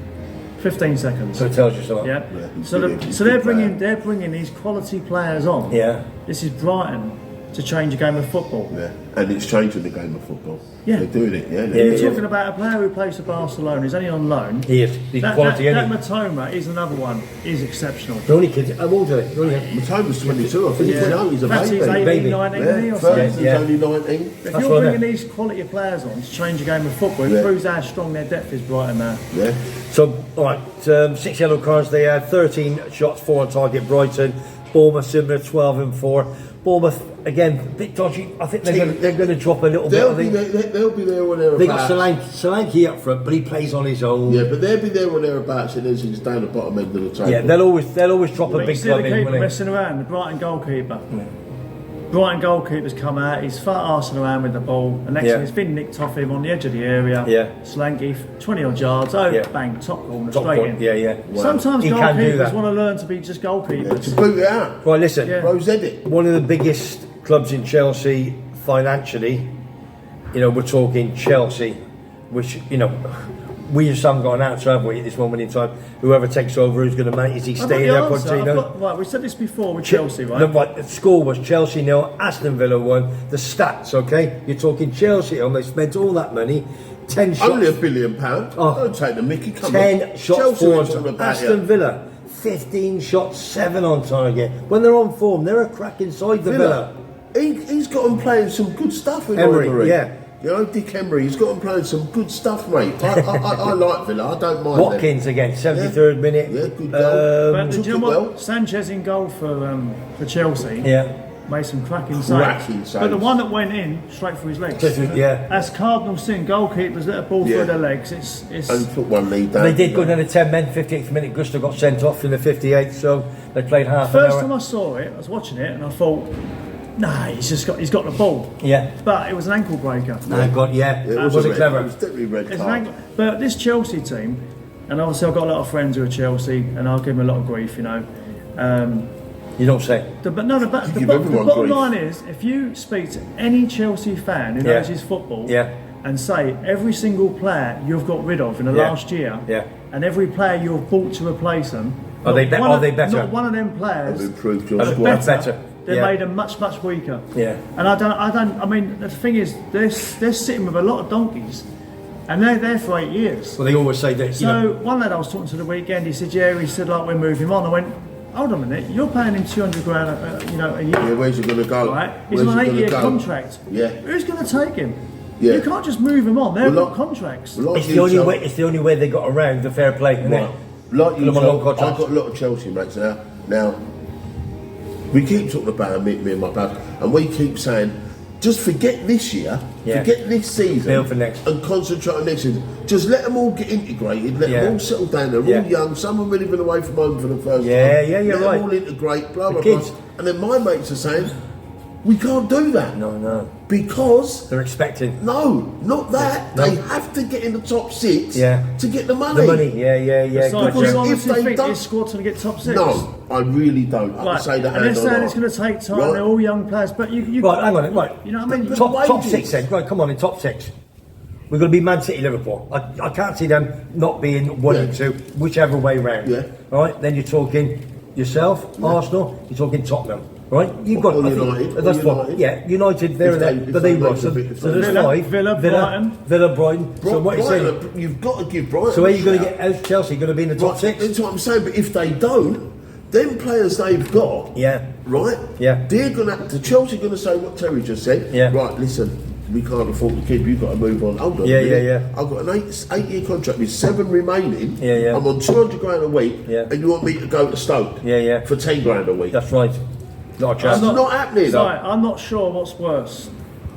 15 seconds. So it tells you something. Yeah. he's So, good, he's so a they're good bringing these quality players on. Yeah. This is Brighton to change a game of football. Yeah, and it's changing the game of football. Yeah. They're doing it. Yeah, You're talking about a player who plays for Barcelona. He's only on loan. He is. He's quality, that isn't he? Matoma is another one. He's exceptional. The only kids. How old are they? The only- Matoma's 22, I think. Yeah. He's a Fatty's baby. 18, Baby. 19, Yeah, or something. Ferguson's Yeah. only 19. If That's you're what I bringing meant. these quality players on to change a game of football, it Yeah. proves how strong their depth is, Brighton now. Yeah. So, all right, 6 yellow cards they had, 13 shots, 4 on target, Brighton. Bournemouth similar, 12 and 4. Bournemouth, again, a bit dodgy. I think they're going to drop a little bit. They'll I be think. there when they're They got about. Solanke up front, but he plays on his own. Yeah, but they'll be there when they're about, and he's down the bottom end of the table. Yeah, they'll always drop a But you big see the club in, keeper won't they? messing around, the Brighton goalkeeper. Brighton goalkeeper's come out, he's fart arsing around with the ball, and next Yeah. thing it's been nicked off him on the edge of the area. Yeah. Slanky, 20 odd yards, bang, top corner, Top straight point, in. yeah. Sometimes He can do goalkeepers that. want to learn to be just goalkeepers. To boot it out. Right, listen. Yeah. Rosedic. One of the biggest clubs in Chelsea financially, we're talking Chelsea, which, we just haven't got an answer, have we, at this moment in time? Whoever takes over, who's going to manage, is he I've got staying the there, answer. Pochettino? Right, we said this before with Chelsea, right? No, right, the score was Chelsea 0, Aston Villa 1. The stats, okay? You're talking Chelsea, they spent all that money. 10 shots. Only £1 billion. Don't take the mickey. Come 10 on. shots, Chelsea 4 on ain't talking target. about Aston you. Villa, 15 shots, 7 on target. When they're on form, they're a cracking side, the Villa. He's got them playing some good stuff with Emery, yeah. Dick Emery, he's got them playing some good stuff, mate. I like Villa, I don't mind Watkins again, 73rd minute. Yeah, good goal. But took do you it know what? well. Sanchez in goal for Chelsea. Yeah. made some cracking saves. But the one that went in straight through his legs. Yeah. That's cardinal sin. Goalkeepers let a ball through their legs. It's and put one lead down. They did good in the 10 men, 58th minute. Gusto got sent off in the 58th, so they played half an hour. First time I saw it, I was watching it and I thought, nah, he's got the ball. Yeah. But it was an ankle breaker. Thank God, yeah. It was clever. It was definitely red card. But this Chelsea team, and obviously I've got a lot of friends who are Chelsea, and I'll give them a lot of grief, you know. You don't say. The bottom line is, if you speak to any Chelsea fan who knows his football, and say every single player you've got rid of in the last year, and every player you've bought to replace them, are they better? Not one of them players have improved your squad. better. They made them much weaker. Yeah. And I mean, the thing is, they're sitting with a lot of donkeys. And they're there for 8 years. Well, they always say that. So one lad I was talking to the weekend, he said, "Yeah," he said, "like we're moving on." I went, "Hold on a minute, you're paying him 200 grand, a year. Yeah, where's he going to go? Right? He's on an 8-year contract. Yeah. Who's going to take him? Yeah. You can't just move him on. They've got contracts. It's the only way they got around the fair play, isn't it? Like you, I've got a lot of Chelsea mates now. We keep talking about me and my pal, and we keep saying, just forget this year, forget this season, for next. And concentrate on next season. Just let them all get integrated, let them all settle down. They're all young. Some have really been away from home for the first time. You're let right. them all integrate, blah blah blah. And then my mates are saying, we can't do that. No. Because they're expecting. No, not that. No. They have to get in the top 6 to get the money. The money, yeah. So do you honestly think this squad's going to get top 6? No, I really don't. I can say that. And they're saying it's going to take time. Right. They're all young players, but you right, hang on, right. You know what I mean? Top 6 then. Right, come on, in top 6. We're going to be Man City, Liverpool. I can't see them not being 1 and 2, whichever way round. Yeah. Right, then you're talking yourself, Arsenal. You're talking Tottenham. Right, you've got United. That's fine. Yeah, United. They're there, but they were. So there's 5. Villa, Brighton. So what you saying? You've got to give Brighton. So are you going to get Chelsea? Going to be in the top 6? That's what I'm saying. But if they don't, them players they've got, right? Yeah, they're going to. Chelsea going to say what Terry just said. Yeah. Right. Listen. We can't afford to keep. You've got to move on. Hold on. Yeah. I've got an 8-year contract with 7 remaining. Yeah. I'm on 200 grand a week. Yeah. And you want me to go to Stoke? Yeah. For 10 grand a week. That's right. Not a chance. That's not happening. Sorry, I'm not sure what's worse,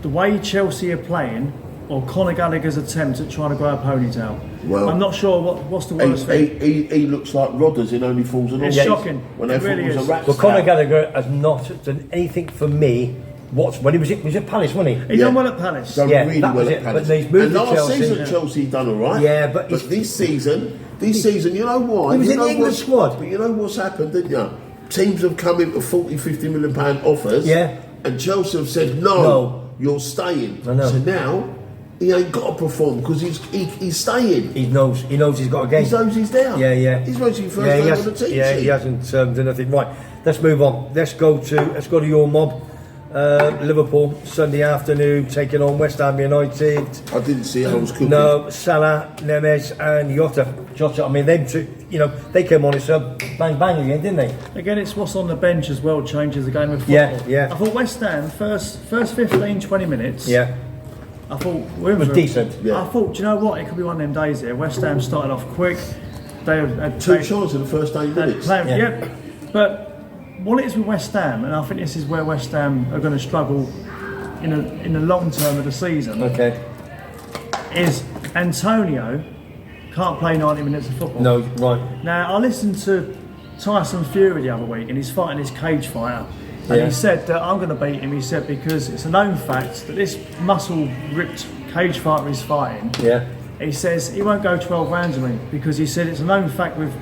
the way Chelsea are playing, or Conor Gallagher's attempt at trying to grow a ponytail. Well, I'm not sure what's the worst thing. He looks like Rodders in Only Fools and It's shocking. When they thought he was a rap Well, Conor Gallagher has not done anything for me. When he was at Palace, wasn't he? He done well at Palace. Done really well at But Palace. he's moved and last Chelsea. season Chelsea done all right. Yeah, but this season, you know why? He was in the England squad. But you know what's happened, didn't you? Teams have come in for 40, 50 million pound offers. Yeah. And Chelsea have said, no. You're staying. I know. So now, he ain't got to perform because he's staying. He knows he's got a game. He knows he's there. Yeah. He's waiting for first game on the team. Yeah, he hasn't done nothing. Right, let's move on. Let's go to your mob. Liverpool Sunday afternoon taking on West Ham United. I didn't see how it was cooking. No, Salah, Nemes and Jota. I mean, them two, they came on a sub, bang again, didn't they? Again, it's what's on the bench as well changes the game of football. Yeah. I thought West Ham first 15, 20 minutes. Yeah. I thought it was decent. Yeah. I thought, do you know what? It could be one of them days here. West Ham started off quick. They had 2 shots in the first 8 minutes. But what it is with West Ham, and I think this is where West Ham are going to struggle in the long term of the season. Okay. Is Antonio can't play 90 minutes of football. No, right. Now I listened to Tyson Fury the other week, and he's fighting his cage fighter, and he said that I'm going to beat him. He said because it's a known fact that this muscle-ripped cage fighter he's fighting. Yeah. He says he won't go 12 rounds with me because he said it's a known fact with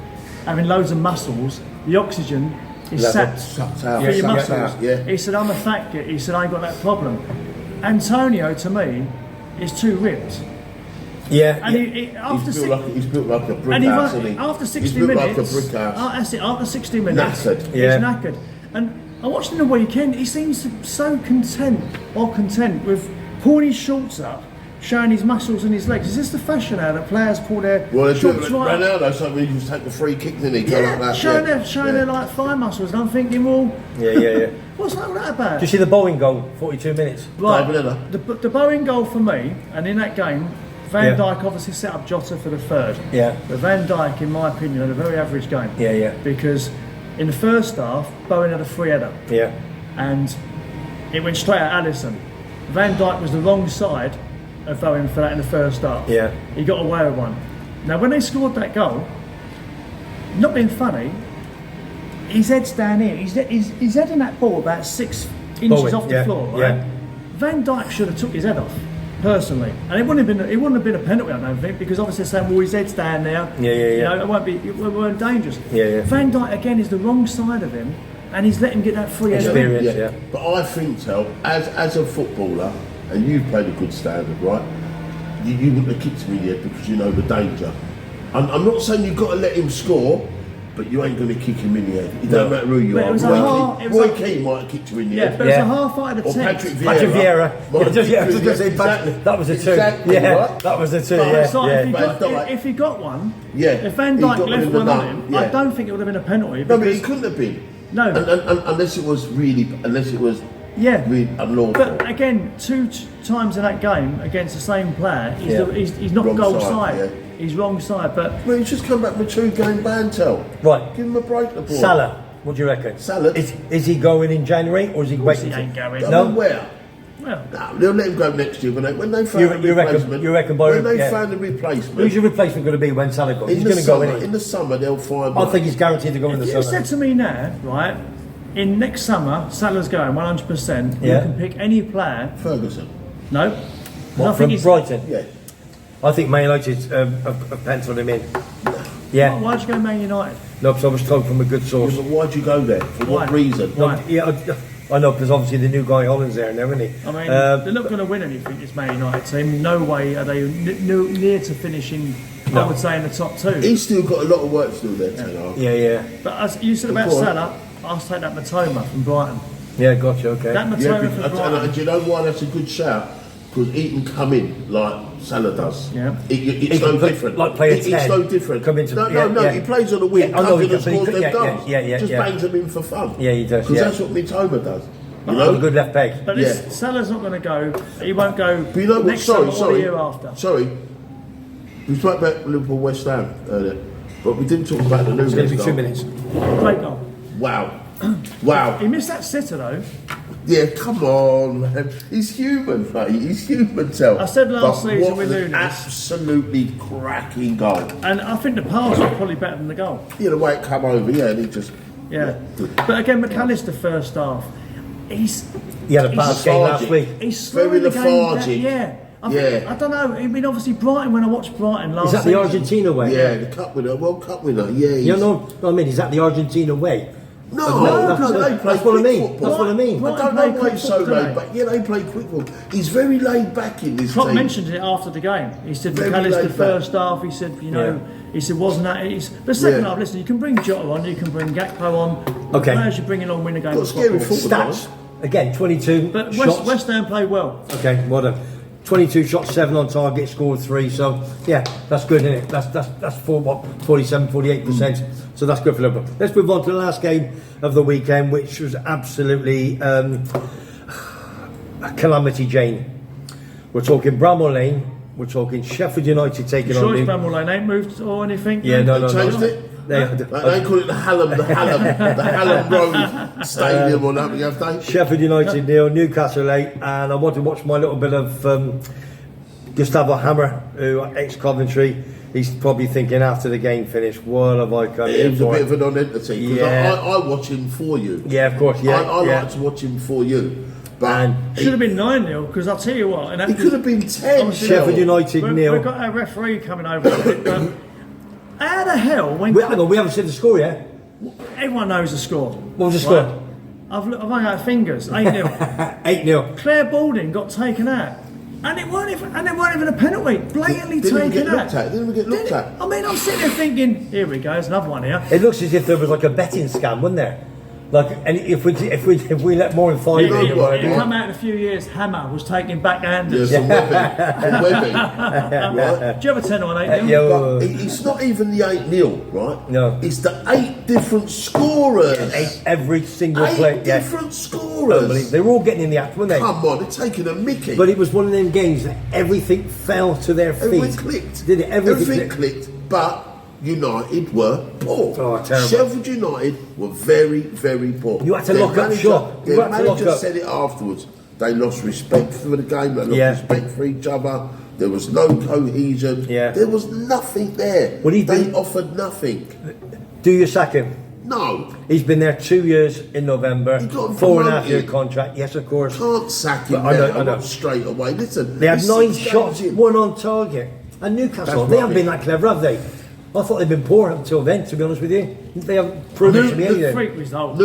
having loads of muscles, the oxygen. He's sucked out. For your muscles. He said, I'm a fat kid. He said, I ain't got that problem. Antonio, to me, is too ripped. Yeah. And he's built like a brick house, isn't he? After 60 he's built minutes, like a brick house. That's it. After 60 minutes, knackered. He's knackered. And I watched him the weekend. He seems so content with pulling his shorts up, showing his muscles and his legs. Is this the fashion now that players pull their shorts right up? Ronaldo, so he just take the free kick, didn't he? Go like that. Showing their like thigh muscles, and I'm thinking, well, what's that about? Did you see the Bowen goal? 42 minutes. Right, the Bowen goal for me, and in that game, Van Dijk obviously set up Jota for the third. Yeah. But Van Dijk, in my opinion, had a very average game. Yeah. Because in the first half, Bowen had a free header. Yeah. And it went straight at Alisson. Van Dijk was the wrong side of going for that in the first half. Yeah. He got away with one. Now, when they scored that goal, not being funny, his head's down here. He's heading that ball about 6 inches off the floor, right? Yeah. Van Dijk should have took his head off, personally, and it wouldn't have been a penalty, I don't think, because obviously they're saying, well, his head's down there. You know, it weren't dangerous. Van Dijk again is the wrong side of him, and he's let him get that free experience. But I think, as a footballer, and you've played a good standard, right? You wouldn't have kicked him in the head because you know the danger. I'm not saying you've got to let him score, but you ain't going to kick him in the head. It don't matter who you are. Roy Keane might have kicked you in the head. But it's a half out of 10. Or Patrick Vieira. That was a 2. Exactly, right? That was a 2. If he got one, if Van Dijk left one on him, I don't think it would have been a penalty. No, but it couldn't have been. No, unless it was really really unlawful. But again, 2 times in that game against the same player, he's not wrong goal side. He's wrong side. But well, he's just come back with 2-game ban, tell. Right. Give him a break, the boy. Salah, what do you reckon? Salah. Is he going in January or is he waiting? He ain't going. No, where? Well, no, they'll let him go next year when they found a replacement. You reckon when they found a replacement? Who's your replacement going to be when Salah goes? He's going to go in the summer. They'll find. I think he's guaranteed to go in the summer. You said to me now, right? In next summer, Salah's going 100%. You can pick any player. Ferguson. No. What, from Brighton? Yeah. I think Man United have penciled him in. Yeah. Why'd you go Man United? No, because I was told from a good source. Yeah, but why'd you go there? For what reason? No, I know, because obviously the new guy Holland's there now, isn't he? I mean, they're not going to win anything, this Man United team. No way are they near to finishing, I would say, in the top 2. He's still got a lot of work to do there, Taylor. Yeah. But as you said about Salah, I'll take that Matoma from Brighton. Yeah, gotcha, okay. That Matoma from Brighton. Do you know why that's a good shout? Because he can come in like Salah does. Yeah. It's no different. Like play a 10. It's no different. Come into, no. He plays on the wing, comes in and scores them goals. Yeah. Just bangs them in for fun. Yeah, he does. Because that's what Mitoma does. You know? A good left peg. But Salah's not going to go. He won't go. But you know what? Next summer or the year after. Sorry. We spoke about Liverpool West Ham earlier, but we didn't talk about the Nunes goal. It's going to be 2 minutes. Great goal. Wow. He missed that sitter though. Yeah, come on, man. He's human, mate. He's human, tell. I said last season with Nunes. Absolutely cracking goal. And I think the pass was probably better than the goal. Yeah, the way it come over, and he just... Yeah. But again, McAllister first half, He had a bad game last week. He's slowing the game down. I don't know. I mean, obviously Brighton. When I watched Brighton last season, is that the Argentina way? Yeah, the cup winner, World Cup winner. Yeah. You know what I mean? Is that the Argentina way? No, because they play that's what I mean. football. That's what I mean. I don't know why he's so laid back. Yeah, they play quick football. He's very laid back in this Klopp team. mentioned it after the game. He said McAllister first half. He said, he said wasn't that? The second half. Listen, you can bring Jota on, you can bring Gakpo on. Okay. The players you're bringing on win a game. Got scary football. Stats again, 22 but shots. West Ham played well. Okay, well done. 22 shots, 7 on target, scored 3. So yeah, that's good, isn't it? That's 47, 48%. So that's good for Liverpool. Let's move on to the last game of the weekend, which was absolutely a calamity, Jane. We're talking Bramall Lane. We're talking Sheffield United taking on. Sure, it's Bramall Lane ain't moved or anything. Yeah, no. Changed it. They call it the Hallam Road Stadium or nothing, have they? Sheffield United 0, Newcastle 8, and I want to watch my little bit of Gustavo Hammer, who ex-Coventry. He's probably thinking after the game finished, what have I come It was for? a bit of a non-entity, because I watch him for you. Yeah, of course, I like to watch him for you. But should have been 9-0, because I'll tell you what. It could have been 10. Sheffield United 0. We've got our referee coming over. How the hell? We haven't said the score yet. Everyone knows the score. What was the score? I've run out of fingers. 8-0. 8-0. Claire Balding got taken out. And it weren't even a penalty. Blatantly taken out. Didn't we get looked at? I mean, I'm sitting there thinking, here we go, there's another one here. It looks as if there was like a betting scam, wasn't there? Like, and if we let more than 5 in, it'll come out in a few years. Hammer was taking backhanders. Yes, Webby. Right? Do you have a 10 on 8-0? It's not even the 8-0, right? No. It's the 8 different scorers. Every single play. 8 different scorers. They were all getting in the act, weren't they? Come on, they're taking a mickey. But it was one of them games that everything fell to their feet. Everything clicked. Did it? Everything clicked. But United were poor. Oh, terrible. Sheffield United were very, very poor. You had to lock up shop. The manager said it afterwards. They lost respect for the game. They lost respect for each other. There was no cohesion. There was nothing there. They offered nothing. Do you sack him? No. He's been there 2 years in November. 4.5 year contract. Yes, of course. Can't sack him I know. straight away. Listen, they had 9 shots, 1 on target. And Newcastle, they haven't been that clever, have they? I thought they'd been poor until then, to be honest with you. They haven't proven to be anything. Newcastle,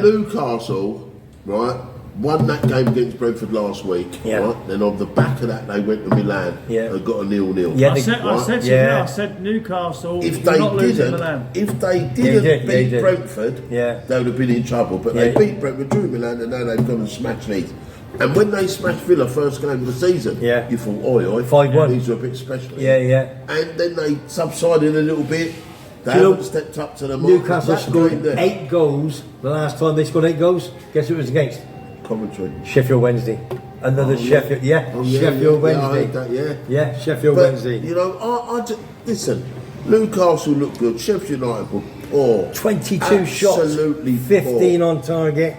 Newcastle, right, won that game against Brentford last week. Right? Then on the back of that, they went to Milan and got a 0-0. I said Newcastle. If they didn't beat Brentford, they would have been in trouble. But they beat Brentford, drew Milan, and now they've gone and smashed Leeds. And when they smashed Villa first game of the season, you thought, oi, 5-1. These are a bit special. And then they subsided a little bit. They haven't stepped up to the mark. Newcastle scored 8 goals the last time they scored 8 goals. Guess who it was against? Coventry. Sheffield Wednesday. Another Sheffield. Sheffield Wednesday. Sheffield Wednesday. You know, I just, listen, Newcastle looked good. Sheffield United were poor. 22 shots. Absolutely 15 poor. on target.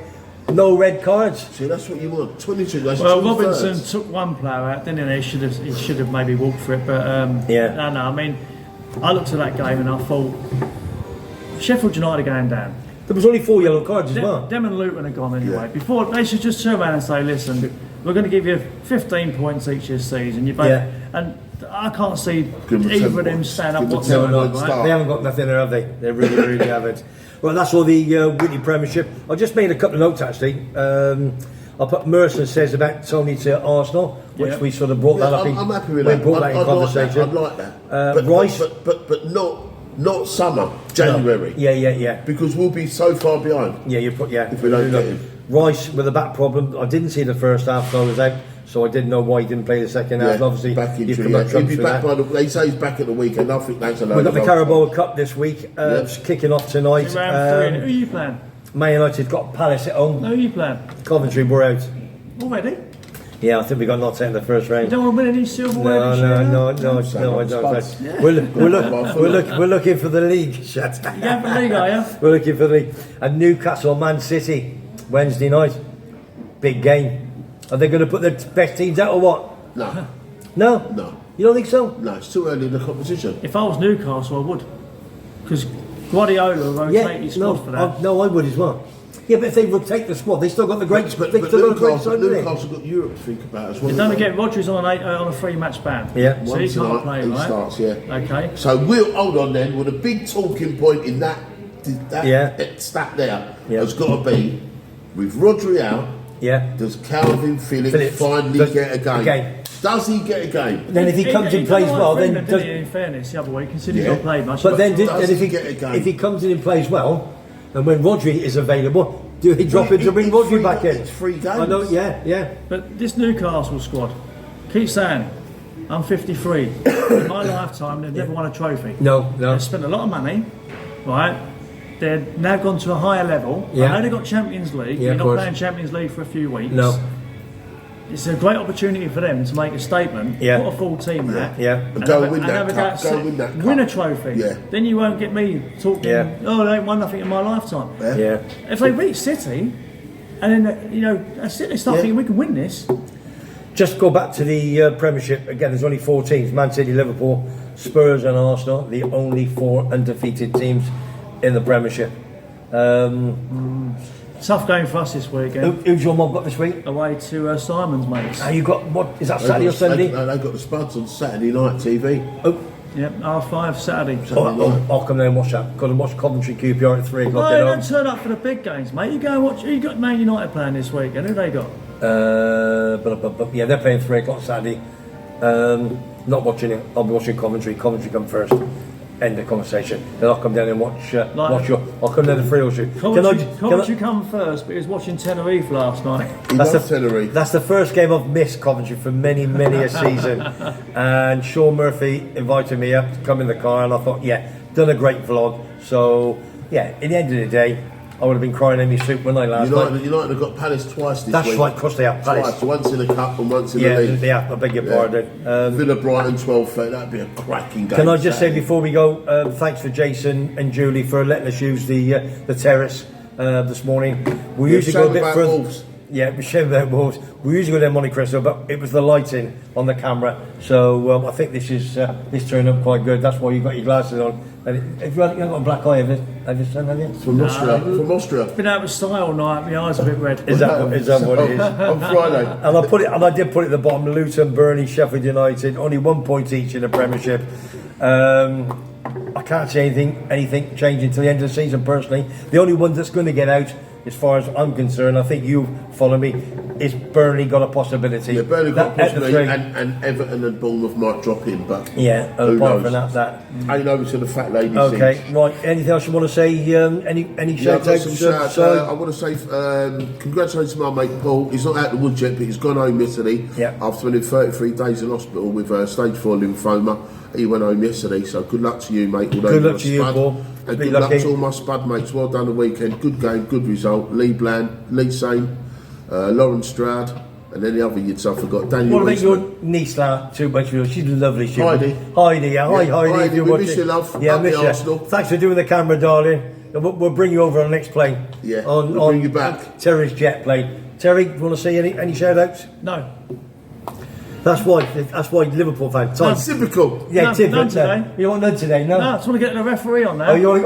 No red cards. See, that's what you want. 22. That's well, Robinson took one player out, didn't he? He should have maybe walked for it, but no. I mean, I looked at that game and I thought Sheffield United are going down. There was only 4 yellow cards as well. Them and Luton are gone anyway. Before they should just turn around and say, listen, we're going to give you 15 points each this season. You both, and I can't see either of them stand up whatsoever. They haven't got nothing there, have they? They really, really haven't. Well, that's all the weekly Premiership. I just made a couple of notes actually. I put Merson says about Tony to Arsenal, which we sort of brought that up. I'm happy with that. Brought that in conversation. I'd like that. Rice, but not summer, January. Yeah. Because we'll be so far behind. If we don't get him. Rice with a back problem. I didn't see the first half, so I was out. So I didn't know why he didn't play the second half. Obviously, back into he'll be back by they say he's back at the weekend. I think that's a load. We've got the Carabao Cup this week. It's kicking off tonight. Who are you playing? Man United got Palace at home. Who are you playing? Coventry, we're out. Already? Yeah, I think we got knocked out in the first round. You don't want to win any silverware? No, I don't. We're looking for the league. Shut up. You going for the league, are you? We're looking for the league. And Newcastle, Man City, Wednesday night. Big game. Are they going to put the best teams out or what? No. No? You don't think so? No, it's too early in the competition. If I was Newcastle, I would. Because Guardiola will rotate his squad for that. No, I would as well. Yeah, but if they rotate the squad, they still got the great. But Newcastle got Europe to think about as well. Don't forget, Rodgers on a 3-match ban. Yeah, so he can't play, he right? starts, Okay. So we'll hold on then. With a big talking point in that stat there has got to be with Rodri out. Yeah. Does Calvin Phillips finally get a game? Does he get a game? Then if he comes in and plays well, then in fairness, the other week, considering he's not played much. But then if he comes in and plays well, and when Rodri is available, do he drop in to bring Rodri back in? It's 3 games. I know, yeah. But this Newcastle squad, keep saying, I'm 53. In my lifetime, they've never won a trophy. No. They've spent a lot of money, right? They're now gone to a higher level. I know they've got Champions League. You're not playing Champions League for a few weeks. No. It's a great opportunity for them to make a statement, put a full team out, and go win that cup. Win a trophy. Then you won't get me talking, they ain't won nothing in my lifetime. If they reach City, and then, that's it, they start thinking we can win this. Just go back to the Premiership. Again, there's only 4 teams. Man City, Liverpool, Spurs and Arsenal. The only 4 undefeated teams in the Premiership. Tough game for us this weekend. Who's your mob got this week? Away to Simon's, mates. You got, what, is that Saturday or Sunday? No, they've got the Spuds on Saturday night TV. Oh. Yep, R5 Saturday. I'll come there and watch that. Got to watch Coventry QPR at 3 o'clock. No, don't turn up for the big games, mate. You go and watch. You got Man United playing this weekend. Who they got? They're playing 3 o'clock Saturday. Not watching it. I'll be watching Coventry. Coventry come first. End the conversation. Then I'll come down and watch your. I'll come down to Free Shoot. Coventry come first, but he was watching Tenerife last night. Tenerife. That's the first game I've missed Coventry for many a season. And Sean Murphy invited me up to come in the car, and I thought, done a great vlog. So at the end of the day, I would have been crying in my soup, wouldn't I, last night? United have got Palace twice this That's week. right, of course they have. Palace. Twice, once in the cup and once in the league. Yeah, I beg your pardon. Villa Brighton 12-30, that'd be a cracking game. Can I just say before we go, thanks for Jason and Julie for letting us use the terrace this morning. We usually go a bit further. Wolves. Yeah, we shame about Wolves. We usually go there Monte Cristo, but it was the lighting on the camera. So I think this turned up quite good. That's why you got your glasses on. And if you haven't got a black eye, have you seen that yet? From Austria. From Austria. I've been out with style all night. My eyes are a bit red. Is that what it is? On Friday. And I did put it at the bottom. Luton, Burnley, Sheffield United, only 1 point each in the Premiership. I can't see anything changing till the end of the season. Personally, the only one that's going to get out, as far as I'm concerned, I think you follow me, is Burnley got a possibility. Yeah, Burnley got a possibility, and Everton and Bournemouth might drop in, but apart from that. Ain't over to the fat lady. Okay, right. Anything else you want to say? Any shout outs? I want to say congratulations to my mate Paul. He's not out the woods yet, but he's gone home yesterday. After spending 33 days in hospital with stage 4 lymphoma. He went home yesterday, so good luck to you, mate. Good luck to you, Paul. And good luck to all my spud mates. Well done the weekend. Good game, good result. Lee Bland, Lee Sane, Lauren Stroud, and any other you'd I forgot. Daniel. What about your niece now? Too much. She's lovely. Heidi. Heidi, yeah. Hi, Heidi. We miss you, love. Yeah, miss you. Arsenal. Thanks for doing the camera, darling. We'll bring you over on the next plane. Yeah, we'll bring you back. Terry's jet plane. Terry, you want to say any shout outs? No. That's why Liverpool fan. Typical. Yeah, typical. None today. You want none today? No. No, I just want to get the referee on there. Oh, you're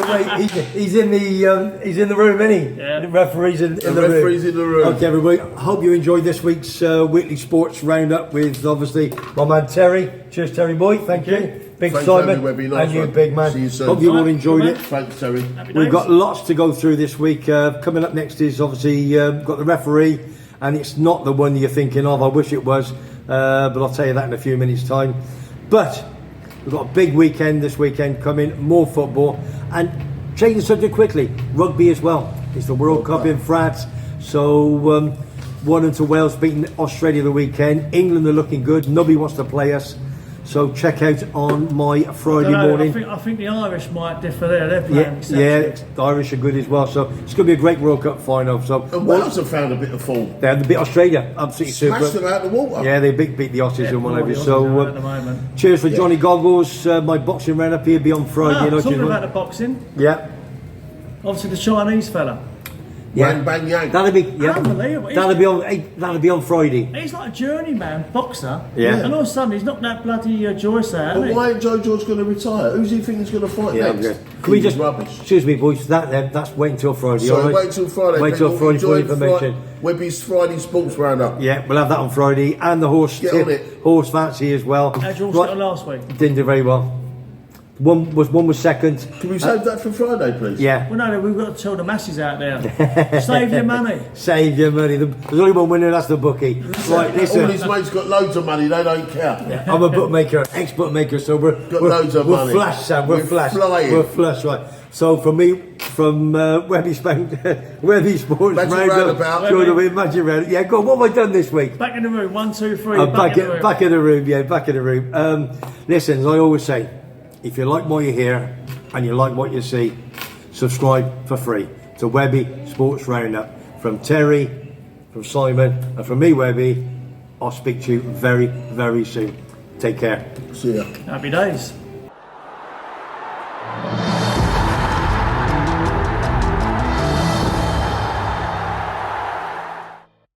wait, he's in the room, isn't he? Yeah. The referee's in the room. Referee's in the room. Okay, everybody. I hope you enjoyed this week's weekly sports roundup with obviously my man Terry. Cheers, Terry boy. Thank you. Big Thanks, Simon, Webby. Nice and you, one. big man. See you soon. Hope you all enjoyed it. Thanks, Terry. We've got lots to go through this week. Coming up next is obviously got the referee, and it's not the one you're thinking of. I wish it was, but I'll tell you that in a few minutes' time. But we've got a big weekend this weekend coming, more football, and changing the subject quickly, rugby as well. It's the World Cup in France, so 1-2 to Wales beating Australia the weekend. England are looking good. Nobody wants to play us. So check out on my Friday morning. I think the Irish might differ there. They're playing the Irish are good as well. So it's going to be a great World Cup final. So and Wales have found a bit of form. They had to beat Australia, absolutely super. Smashed them out the water. Yeah, they beat the Aussies and whatever. So at the moment. Cheers for Johnny Goggles. My boxing round up here be on Friday. Talking about the boxing. Yeah. Obviously the Chinese fella. Wang Bang Yang. That'll be unbelievable. That'll be on Friday. He's like a journeyman boxer. Yeah. And all of a sudden he's knocked that bloody Joyce out. But why ain't Joe George going to retire? Who's he think he's going to fight next? Can we just rubbish? Excuse me, boys. That's wait until Friday. So right? wait till Friday. Wait till Friday for information. Webby's Friday Sports Roundup. Yeah, we'll have that on Friday, and the horse horse fancy as well. How'd you all last week? Didn't do very well. One was second. Can we save that for Friday, please? Yeah. Well, no, we've got to tell the masses out there. Save your money. Save your money. There's only one winner, that's the bookie. Right, listen. All his mates got loads of money, they don't care. Yeah, I'm a bookmaker, ex-bookmaker, so we're loads of money. Flash, Sam, we're flash. Flying. We're flash, right. So from me, from Webby's Sports Roundup, Magic Roundup. Yeah, go on, what have I done this week? Back in the room, 1, 2, 3. Back in the room, yeah, back in the room. Listen, as I always say, if you like what you hear and you like what you see, subscribe for free to Webby Sports Roundup. From Terry, from Simon, and from me, Webby, I'll speak to you very, very soon. Take care. See ya. Happy days.